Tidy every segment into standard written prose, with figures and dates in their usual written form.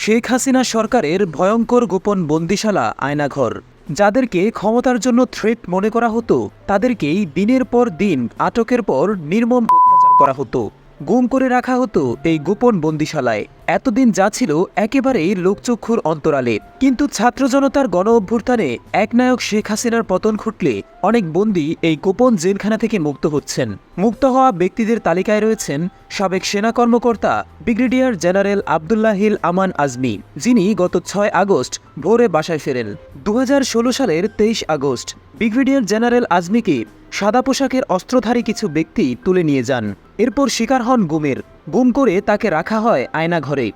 শেখ হাসিনা সরকারের ভয়ঙ্কর গোপন বন্দিশালা আয়নাঘর। যাদেরকে ক্ষমতার জন্য থ্রেট মনে করা হতো তাদেরকেই দিনের পর দিন আটকের পর নির্মম অত্যাচার করা হতো, গুম করে রাখা হতো এই গোপন বন্দিশালায়। এতদিন যা ছিল একেবারেই লোকচক্ষুর অন্তরালে। কিন্তু ছাত্র জনতার গণ অভ্যুত্থানে একনায়ক শেখ হাসিনার পতন ঘটলে অনেক বন্দী এই গোপন জেলখানা থেকে মুক্ত হচ্ছেন। মুক্ত হওয়া ব্যক্তিদের তালিকায় রয়েছেন সাবেক সেনা কর্মকর্তা ব্রিগেডিয়ার জেনারেল আবদুল্লাহিল আমান আজমি, যিনি গত 6 আগস্ট ভোরে বাসায় ফেরেন। 2016 সালের 23 আগস্ট ব্রিগেডিয়ার জেনারেল আজমিকে সাদা পোশাকের অস্ত্রধারী কিছু ব্যক্তি তুলে নিয়ে যান। এরপর শিকার হন গুমের। গুম করে তাকে রাখা হয় আয়নাঘরে।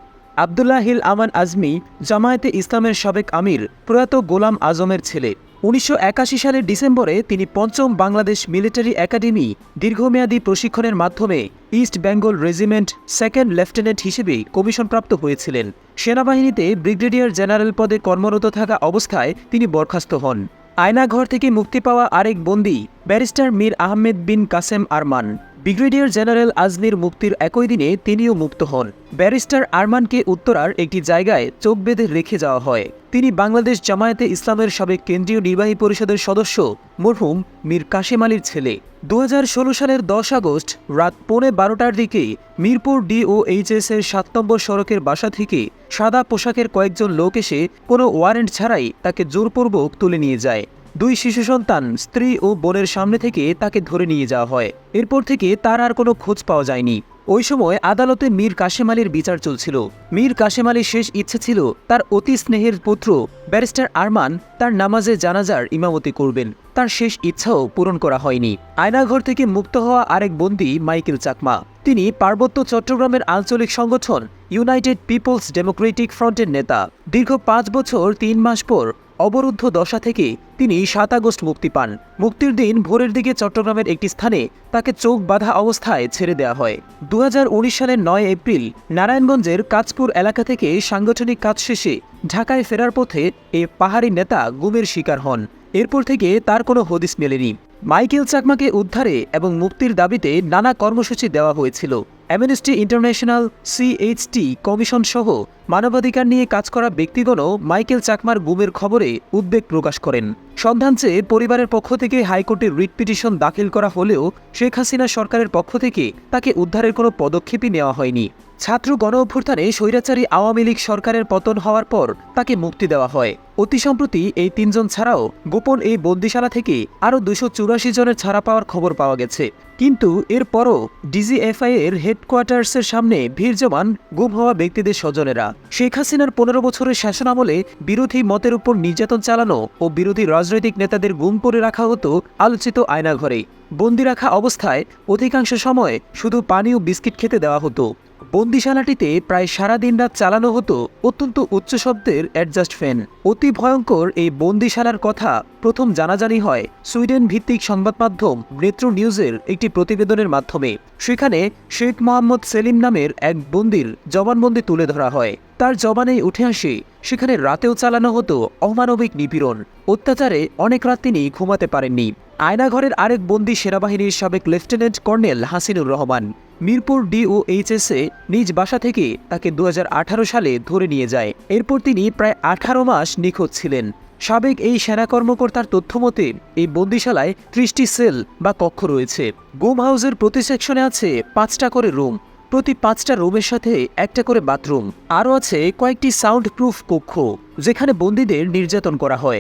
আবদুল্লাহিল আমান আজমি জামায়াতে ইসলামের সাবেক আমির প্রয়াত গোলাম আজমের ছেলে। 1981 সালের ডিসেম্বরে তিনি ৫ম বাংলাদেশ মিলিটারি একাডেমি দীর্ঘমেয়াদী প্রশিক্ষণের মাধ্যমে east Bengal regiment 2nd lieutenant হিসেবে কমিশনপ্রাপ্ত হয়েছিলেন। সেনাবাহিনীতে ব্রিগেডিয়ার জেনারেল পদে কর্মরত থাকা অবস্থায় তিনি বরখাস্ত হন। আয়নাঘর থেকে মুক্তি পাওয়া আরেক বন্দী ব্যারিস্টার মীর আহমেদ বিন কাসেম আরমান। ব্রিগেডিয়ার জেনারেল আজমির মুক্তির একই দিনে তিনিও মুক্ত হন। ব্যারিস্টার আরমানকে উত্তরার একটি জায়গায় চোখ বেঁধে রেখে যাওয়া হয়। তিনি বাংলাদেশ জামায়াতে ইসলামের সাবেক কেন্দ্রীয় নির্বাহী পরিষদের সদস্য মরহুম মীর কাশেম আলীর ছেলে। 2016 সালের 10 আগস্ট রাত 11:15টার দিকে মিরপুর DOHS এর 7 নম্বর সড়কের বাসা থেকে সাদা পোশাকের কয়েকজন লোক এসে কোনো ওয়ারেন্ট ছাড়াই তাকে জোরপূর্বক তুলে নিয়ে যায়। 2 শিশু সন্তান, স্ত্রী ও বোনের সামনে থেকে তাকে ধরে নিয়ে যাওয়া হয়। এরপর থেকে তার আর কোনো খোঁজ পাওয়া যায়নি। ওই সময় আদালতে মীর কাশেম আলীর বিচার চলছিল। মীর কাশেম আলীর শেষ ইচ্ছে ছিল তার অতি স্নেহের পুত্র ব্যারিস্টার আরমান তার নামাজে জানাজার ইমামতি করবেন। তার শেষ ইচ্ছাও পূরণ করা হয়নি। আয়নাঘর থেকে মুক্ত হওয়া আরেক বন্দী মাইকেল চাকমা। তিনি পার্বত্য চট্টগ্রামের আঞ্চলিক সংগঠন ইউনাইটেড পিপলস ডেমোক্রেটিক ফ্রন্টের নেতা। দীর্ঘ 5 বছর 3 মাস পর অবরুদ্ধ দশা থেকে তিনি 7 আগস্ট মুক্তি পান। মুক্তির দিন ভোরের দিকে চট্টগ্রামের একটি স্থানে তাকে চোখ বাঁধা অবস্থায় ছেড়ে দেওয়া হয়। 2019 সালের 9 এপ্রিল নারায়ণগঞ্জের কাঁচপুর এলাকা থেকে সাংগঠনিক কাজ শেষে ঢাকায় ফেরার পথে এ পাহাড়ি নেতা গুমের শিকার হন। এরপর থেকে তার কোনো হদিস মেলেনি। মাইকেল চাকমাকে উদ্ধারে এবং মুক্তির দাবিতে নানা কর্মসূচি দেওয়া হয়েছিল। অ্যামনেস্টি ইন্টারন্যাশনাল, CHT কমিশন সহ মানবাধিকার নিয়ে কাজ করা ব্যক্তিগণও মাইকেল চাকমার গুমের খবরে উদ্বেগ প্রকাশ করেন। সন্ধান চেয়ে পরিবারের পক্ষ থেকে হাইকোর্টে রিট পিটিশন দাখিল করা হলেও শেখ হাসিনা সরকারের পক্ষ থেকে তাকে উদ্ধারের কোনো পদক্ষেপই নেওয়া হয়নি। ছাত্র গণ অভ্যুত্থানে স্বৈরাচারী আওয়ামী লীগ সরকারের পতন হওয়ার পর তাকে মুক্তি দেওয়া হয়। অতি সম্প্রতি এই 3 জন ছাড়াও গোপন এই বন্দিশালা থেকে আরও 284 জনের ছাড়া পাওয়ার খবর পাওয়া গেছে। কিন্তু এরপরও DGFI এর হেডকোয়ার্টার্সের সামনে ভিড় জমান গুম হওয়া ব্যক্তিদের স্বজনেরা। শেখ হাসিনার 15 বছরের শাসনামলে বিরোধী মতের উপর নির্যাতন চালানো ও বিরোধী রাজনৈতিক নেতাদের গুম করে রাখা হতো আলোচিত আয়নাঘরে। বন্দি রাখা অবস্থায় অধিকাংশ সময় শুধু পানি ও বিস্কিট খেতে দেওয়া হতো। বন্দিশালাটিতে প্রায় সারা দিন রাত চালানো হতো অত্যন্ত উচ্চ শব্দের অ্যাডজাস্ট ফ্যান। অতি ভয়ঙ্কর এই বন্দিশালার কথা প্রথম জানাজানি হয় সুইডেন ভিত্তিক সংবাদ মাধ্যম মেট্রো নিউজের একটি প্রতিবেদনের মাধ্যমে। সেখানে শেখ মোহাম্মদ সেলিম নামের এক বন্দির জবানবন্দি তুলে ধরা হয়। তার জবানেই উঠে আসে সেখানে রাতেও চালানো হতো অমানবিক নিপীড়ন। অত্যাচারে অনেক রাত তিনি ঘুমাতে পারেননি। আয়নাঘরের আরেক বন্দী সেনাবাহিনীর সাবেক lieutenant colonel Hasinur Rahman. Mirpur DOHS এ নিজ বাসা থেকে তাকে 2018 সালে ধরে নিয়ে যায়। এরপর তিনি প্রায় 18 মাস নিখোঁজ ছিলেন। সাবেক এই সেনা কর্মকর্তার তথ্যমতে এই বন্দিশালায় 30টি সেল বা কক্ষ রয়েছে। গুম হাউসের প্রতি সেকশনে আছে 5টা করে রুম, প্রতি 5টা রুমের সাথে একটা করে বাথরুম। আরও আছে কয়েকটি সাউন্ড প্রুফ কক্ষ যেখানে বন্দীদের নির্যাতন করা হয়।